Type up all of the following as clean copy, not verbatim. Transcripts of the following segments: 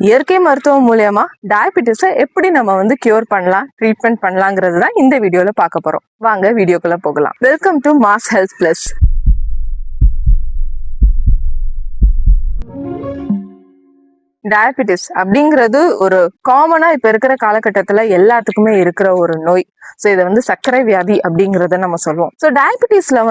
இயற்கை மருத்துவம் மூலமா டயபெட்டிஸை எப்படி நம்ம கியூர் பண்ணலாம், ட்ரீட்மெண்ட் பண்ணலாங்கிறது தான் இந்த வீடியோல பார்க்க போறோம். வாங்க வீடியோக்குள்ள போகலாம். Welcome to mass health plus. Diabetes அப்படிங்கிறது ஒரு காமனா இப்ப இருக்கிற காலகட்டத்துல எல்லாத்துக்குமே இருக்கிற ஒரு நோய். சோ இதை சர்க்கரை வியாதி அப்படிங்கறத நம்ம சொல்லுவோம். சோ டயபெட்டிஸ்ல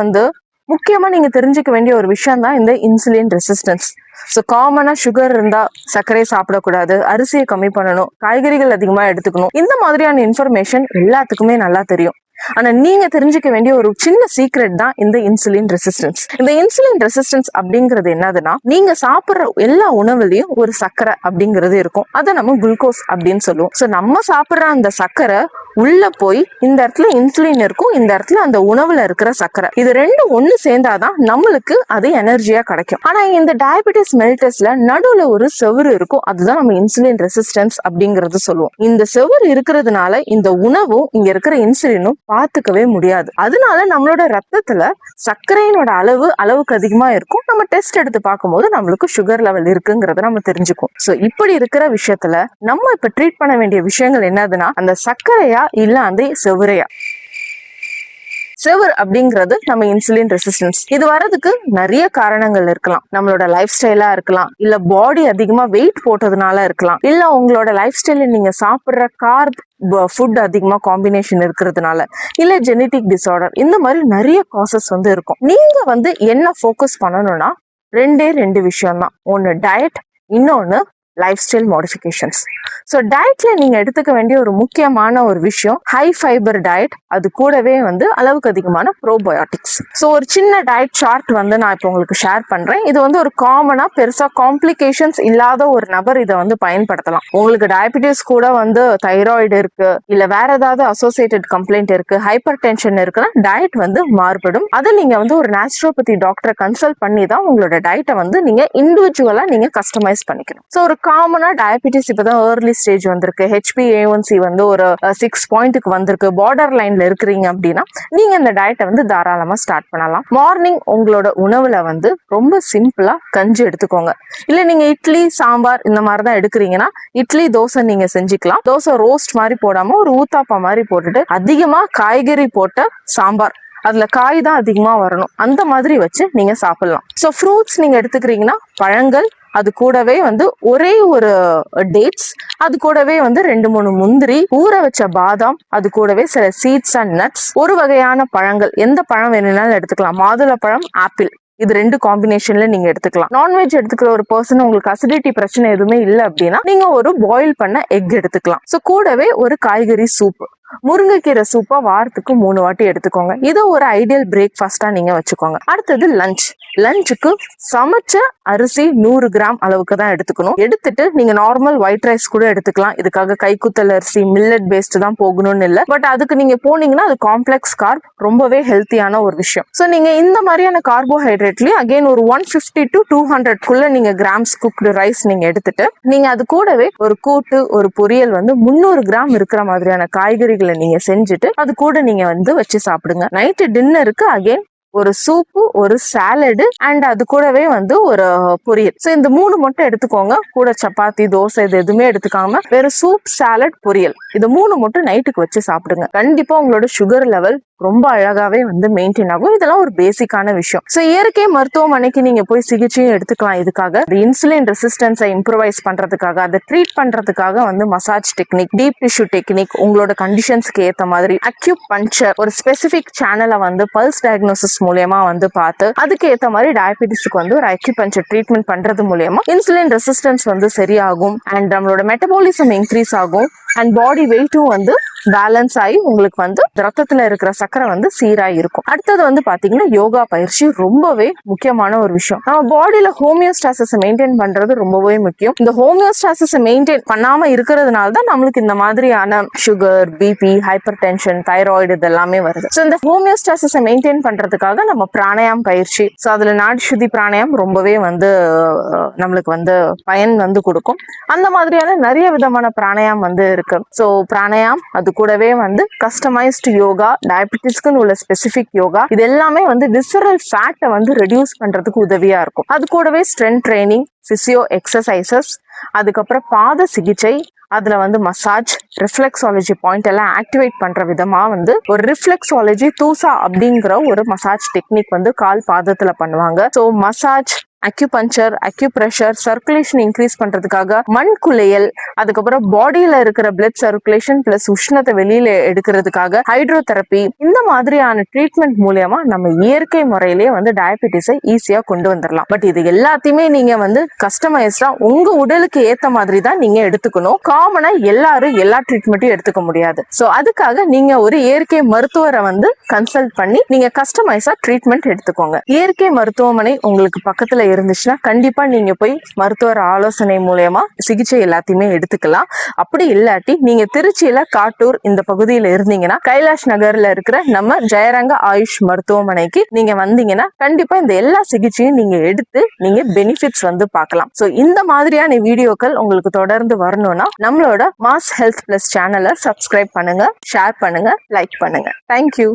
முக்கியமா நீங்க தெரிஞ்சுக்க வேண்டிய ஒரு விஷயம் தான் இந்த இன்சுலின் ரெசிஸ்டன்ஸ். ஸோ காமனா சுகர் இருந்தா சர்க்கரையை சாப்பிடக்கூடாது, அரிசியை கம்மி பண்ணணும், காய்கறிகள் அதிகமா எடுத்துக்கணும், இந்த மாதிரியான இன்ஃபர்மேஷன் எல்லாத்துக்குமே நல்லா தெரியும். ஆனா நீங்க தெரிஞ்சுக்க வேண்டிய ஒரு சின்ன சீக்ரெட் தான் இந்த இன்சுலின் ரெசிஸ்டன்ஸ். இந்த இன்சுலின் ரெசிஸ்டன்ஸ் அப்படிங்கிறது என்னதுன்னா, நீங்க சாப்பிடுற எல்லா உணவுலயும் ஒரு சர்க்கரை அப்படிங்கிறது இருக்கும். அதை நம்ம குளுக்கோஸ் அப்படின்னு சொல்லுவோம். சோ நம்ம சாப்பிடுற அந்த சர்க்கரை உள்ள போய் இந்த இடத்துல இன்சுலின் இருக்கும், இந்த இடத்துல அந்த உணவுல இருக்கிற சர்க்கரை, இது ரெண்டும் ஒண்ணு சேர்ந்தாதான் நம்மளுக்கு அது எனர்ஜியா கிடைக்கும். ஆனா இந்த டயபெட்டிஸ் மெல்டஸ்ல நடுவுல ஒரு செவுரு இருக்கும், அதுதான் நம்ம இன்சுலின் ரெசிஸ்டன்ஸ் அப்படிங்கறது சொல்லுவோம். இந்த செவுரு இருக்கிறதுனால இந்த உணவும் இங்க இருக்கிற இன்சுலினும் பார்த்துக்கவே முடியாது. அதனால நம்மளோட ரத்தத்துல சர்க்கரையினோட அளவுக்கு அதிகமா இருக்கும். நம்ம டெஸ்ட் எடுத்து பார்க்கும்போது நம்மளுக்கு சுகர் லெவல் இருக்குங்கிறத நம்ம தெரிஞ்சுக்கும். சோ இப்படி இருக்கிற விஷயத்துல நம்ம இப்ப ட்ரீட் பண்ண வேண்டிய விஷயங்கள் என்னதுன்னா, அந்த சர்க்கரையா இல்ல அந்த செவுரையா. செவர் அப்படிங்கிறது நம்ம இன்சுலின் ரெசிஸ்டன்ஸ். இது வர்றதுக்கு நிறைய காரணங்கள் இருக்கலாம். நம்மளோட லைஃப் ஸ்டைலா இருக்கலாம், இல்ல பாடி அதிகமா வெயிட் போட்டதுனால இருக்கலாம், இல்ல உங்களோட லைஃப் ஸ்டைல நீங்க சாப்பிடுற கார்ப் ஃபுட் அதிகமா காம்பினேஷன் இருக்கிறதுனால, இல்ல ஜெனட்டிக் டிசார்டர், இந்த மாதிரி நிறைய காசஸ் இருக்கும். நீங்க என்ன ஃபோக்கஸ் பண்ணணும்னா ரெண்டு விஷயம் தான். ஒன்னு டயட், இன்னொன்னு லைஃப் ஸ்டைல் மாடிஃபிகேஷன்ஸ். ஸோ டயட்ல நீங்க எடுத்துக்க வேண்டிய ஒரு முக்கியமான ஒரு விஷயம் ஹை ஃபைபர் டயட், அது கூடவே அளவுக்கு அதிகமான ப்ரோபயோட்டிக்ஸ். ஸோ ஒரு சின்ன டயட் சார்ட் நான் இப்போ உங்களுக்கு ஷேர் பண்றேன். இது ஒரு காமனா பெருசா காம்ப்ளிகேஷன்ஸ் இல்லாத ஒரு நபர் இதை பயன்படுத்தலாம். உங்களுக்கு டயபெட்டிஸ் கூட தைராய்டு இருக்கு, இல்ல வேற ஏதாவது அசோசியேட்டட் கம்ப்ளைண்ட் இருக்கு, ஹைப்பர் டென்ஷன் இருக்குன்னா டயட் மாறுபடும். அதை நீங்க ஒரு நேச்சுரோபதி டாக்டரை கன்சல்ட் பண்ணி தான் உங்களோட டயட்டை நீங்க இண்டிவிஜுவலா நீங்க கஸ்டமைஸ் பண்ணிக்கணும். ஸோ ஒரு காமனா டயபெட்டிஸ் இப்பதான் ஏர்லி ஸ்டேஜ் வந்திருக்கு, HbA1c ஒரு 6 பாயிண்ட்டுக்கு வந்திருக்கு, பார்டர் லைன்ல இருக்கிறீங்க அப்படின்னா நீங்க இந்த டயட்டை தாராளமா ஸ்டார்ட் பண்ணலாம். மார்னிங் உங்களோட உணவுல ரொம்ப சிம்பிளா கஞ்சி எடுத்துக்கோங்க. இல்ல நீங்க இட்லி சாம்பார் இந்த மாதிரிதான் எடுக்கிறீங்கன்னா இட்லி தோசை நீங்க செஞ்சுக்கலாம். தோசை ரோஸ்ட் மாதிரி போடாம ஒரு ஊத்தாப்பா மாதிரி போட்டுட்டு அதிகமா காய்கறி போட்ட சாம்பார், அதுல காய் தான் அதிகமா வரணும், அந்த மாதிரி வச்சு நீங்க சாப்பிடலாம். ஸோ ஃப்ரூட்ஸ் நீங்க எடுத்துக்கிறீங்கன்னா பழங்கள், அது கூடவே ஒரே ஒரு டேட்ஸ், அது கூடவே 2-3 முந்திரி, ஊற வச்ச பாதாம், அது கூடவே சில சீட்ஸ் அண்ட் நட்ஸ், ஒரு வகையான பழங்கள், எந்த பழம் வேணும்னாலும் எடுத்துக்கலாம். மாதுளப்பழம், ஆப்பிள், இது 2 காம்பினேஷன்ல நீங்க எடுத்துக்கலாம். நான்வெஜ் எடுத்துக்கிற ஒரு பர்சன் உங்களுக்கு அசிடிட்டி பிரச்சனை எதுவுமே இல்லை அப்படின்னா நீங்க ஒரு பாயில் பண்ண எக் எடுத்துக்கலாம். ஸோ கூடவே ஒரு காய்கறி சூப், முருங்கைக்கீரை சூப்பா வாரத்துக்கு 3 வாட்டி எடுத்துக்கோங்க. இதை ஒரு ஐடியல் பிரேக்ஃபாஸ்டா நீங்க வச்சுக்கோங்க. அடுத்தது லஞ்சுக்கு சமைச்ச அரிசி 100 கிராம் அளவுக்கு தான் எடுத்துக்கணும். எடுத்துட்டு நீங்க நார்மல் ஒயிட் ரைஸ் கூட எடுத்துக்கலாம். இதுக்காக கைக்குத்தல் அரிசி மில்லட் பேஸ்ட் தான் போகணும்னு இல்லை. பட் அதுக்கு நீங்க போனீங்கன்னா அது காம்ப்ளெக்ஸ் கார்ப், ரொம்பவே ஹெல்த்தியான ஒரு விஷயம். ஸோ நீங்க இந்த மாதிரியான கார்போஹைட்ரேட்லயும் அகைன் ஒரு 150 to 200 குள்ள நீங்க கிராம்ஸ் குக்டு ரைஸ் நீங்க எடுத்துட்டு நீங்க அது கூடவே ஒரு கூட்டு, ஒரு பொரியல் 300 கிராம் இருக்கிற மாதிரியான காய்கறி நீங்க செஞ்சுட்டு அது கூட நீங்க வச்சு சாப்பிடுங்க. நைட்டு டின்னருக்கு அகைன் ஒரு சூப்பு, ஒரு சாலடு அண்ட் அது கூடவே ஒரு பொரியல். சோ இந்த 3 மட்டும் எடுத்துக்கோங்க. கூட சப்பாத்தி, தோசை இது எதுவுமே எடுத்துக்காம வேற சூப், சாலட், பொரியல், இது 3 மட்டும் நைட்டுக்கு வச்சு சாப்பிடுங்க. கண்டிப்பா உங்களோட சுகர் லெவல் ரொம்ப அழகாவே மெயின்டைன் ஆகும். இதெல்லாம் ஒரு பேசிக்கான விஷயம். சோ இயற்கை மருத்துவமனைக்கு நீங்க போய் சிகிச்சையும் எடுத்துக்கலாம். இதுக்காக இன்சுலின் ரெசிஸ்டன்ஸை இம்ப்ரூவைஸ் பண்றதுக்காக, அதை ட்ரீட் பண்றதுக்காக massage technique, deep tissue technique, உங்களோட கண்டிஷன்ஸ்க்கு ஏத்த மாதிரி அக்யூப் பஞ்சர், ஒரு ஸ்பெசிபிக் சேனலை பல்ஸ் டயக்னோசிஸ் மூலமா பார்த்து அதுக்கு ஏத்த மாதிரி டயபெட்டிஸ்க்கு ஒரு அக்யூப் பஞ்சர் ட்ரீட்மெண்ட் பண்றது மூலமா இன்சுலின் ரெசிஸ்டன்ஸ் சரியாகும் அண்ட் நம்மளோட மெட்டபாலிசம் இன்க்ரீஸ் ஆகும் அண்ட் பாடி வெயிட்டும் பேலன்ஸ் ஆகி உங்களுக்கு ரத்தத்துல இருக்கிற சக்கரை சீராய் இருக்கும். அடுத்தது பாத்தீங்கன்னா யோகா பயிற்சி ரொம்பவே முக்கியமான ஒரு விஷயம். நம்ம பாடியில ஹோமியோஸ்டாசிஸ் மெயின்டைன் பண்றது ரொம்பவே முக்கியம். இந்த ஹோமியோஸ்டாசிஸ் மெயின்டைன் பண்ணாம இருக்கிறதுனால தான் நம்மளுக்கு இந்த மாதிரியான sugar, BP, hypertension, thyroid இதெல்லாமே வருது. ஸோ இந்த ஹோமியோஸ்டாசிஸ் மெயின்டைன் பண்றதுக்காக நம்ம பிராணாயாம் பயிற்சி, ஸோ அதுல நாடி சுத்தி பிராணாயாம் ரொம்பவே நம்மளுக்கு பயன் கொடுக்கும். அந்த மாதிரியான நிறைய விதமான பிராணாயாம் இருக்கு. ஸோ பிராணாயாம், அது கூடவே கஸ்டமைஸ்டு யோகா, டயபெட்டிஸ்க்குன்னு உள்ள ஸ்பெசிபிக் யோகா, இது எல்லாமே விசரல் ஃபேட்டை ரெடியூஸ் பண்றதுக்கு உதவியா இருக்கும். அது கூடவே ஸ்ட்ரென்த் ட்ரைனிங், பிசியோ எக்ஸசைசஸ், அதுக்கப்புறம் பாத சிகிச்சை, அதுல வந்து மசாஜ், ரிஃப்ளெக்ஸாலஜி பாயிண்ட் எல்லாம் ஆக்டிவேட் பண்ற விதமா வந்து ஒரு ரிஃப்ளெக்ஸாலஜி தூசா அப்படிங்கிற ஒரு மசாஜ் டெக்னிக் வந்து கால் பாதத்துல பண்ணுவாங்க. So massage, acupuncture, acupressure, circulation increase பண்றதுக்காக மண் குளியல், அதுக்கப்புறம் பாடியில இருக்கிற பிளட் சர்க்குலேஷன் பிளஸ் உஷ்ணத்தை வெளியில எடுக்கிறதுக்காக ஹைட்ரோதெரப்பி, இந்த மாதிரியான ட்ரீட்மெண்ட் மூலியமா நம்ம இயற்கை முறையிலேயே வந்து டயபெட்டிஸை ஈஸியா கொண்டு வந்துடலாம். பட் இது எல்லாத்தையுமே நீங்க வந்து கஸ்டமைஸ்டா உங்க உடலுக்கு ஏத்த மாதிரி தான் நீங்க எடுத்துக்கணும். காமனா எல்லாரும் எல்லா ட்ரீட்மெண்ட்டையும் எடுத்துக்க முடியாது. ஸோ அதுக்காக நீங்க ஒரு இயற்கை மருத்துவரை வந்து கன்சல்ட் பண்ணி நீங்க கஸ்டமைஸா ட்ரீட்மெண்ட் எடுத்துக்கோங்க. இயற்கை மருத்துவமனை உங்களுக்கு பக்கத்துல இருந்துச்சுன்னா கண்டிப்பா நீங்க போய் மருத்துவர் ஆலோசனை மூலமா சிகிச்சை எல்லாத்தையுமே எடுத்துக்கலாம். அப்படி இல்லாட்டி நீங்க திருச்சியில காட்டூர் இந்த பகுதியில இருந்தீங்கன்னா கைலாஷ் நகர்ல இருக்கிற நம்ம ஜெயரங்க ஆயுஷ் மருத்துவமனைக்கு நீங்க வந்தீங்கன்னா கண்டிப்பா இந்த எல்லா சிகிச்சையும் நீங்க எடுத்து நீங்க பெனிஃபிட்ஸ் வந்து பார்க்கலாம். சோ இந்த மாதிரியான வீடியோக்கள் உங்களுக்கு தொடர்ந்து வரணும்னா நம்மளோட மாஸ் ஹெல்த் பிளஸ் சேனலை சப்ஸ்கிரைப் பண்ணுங்க, ஷேர் பண்ணுங்க, லைக் பண்ணுங்க. தேங்க்யூ.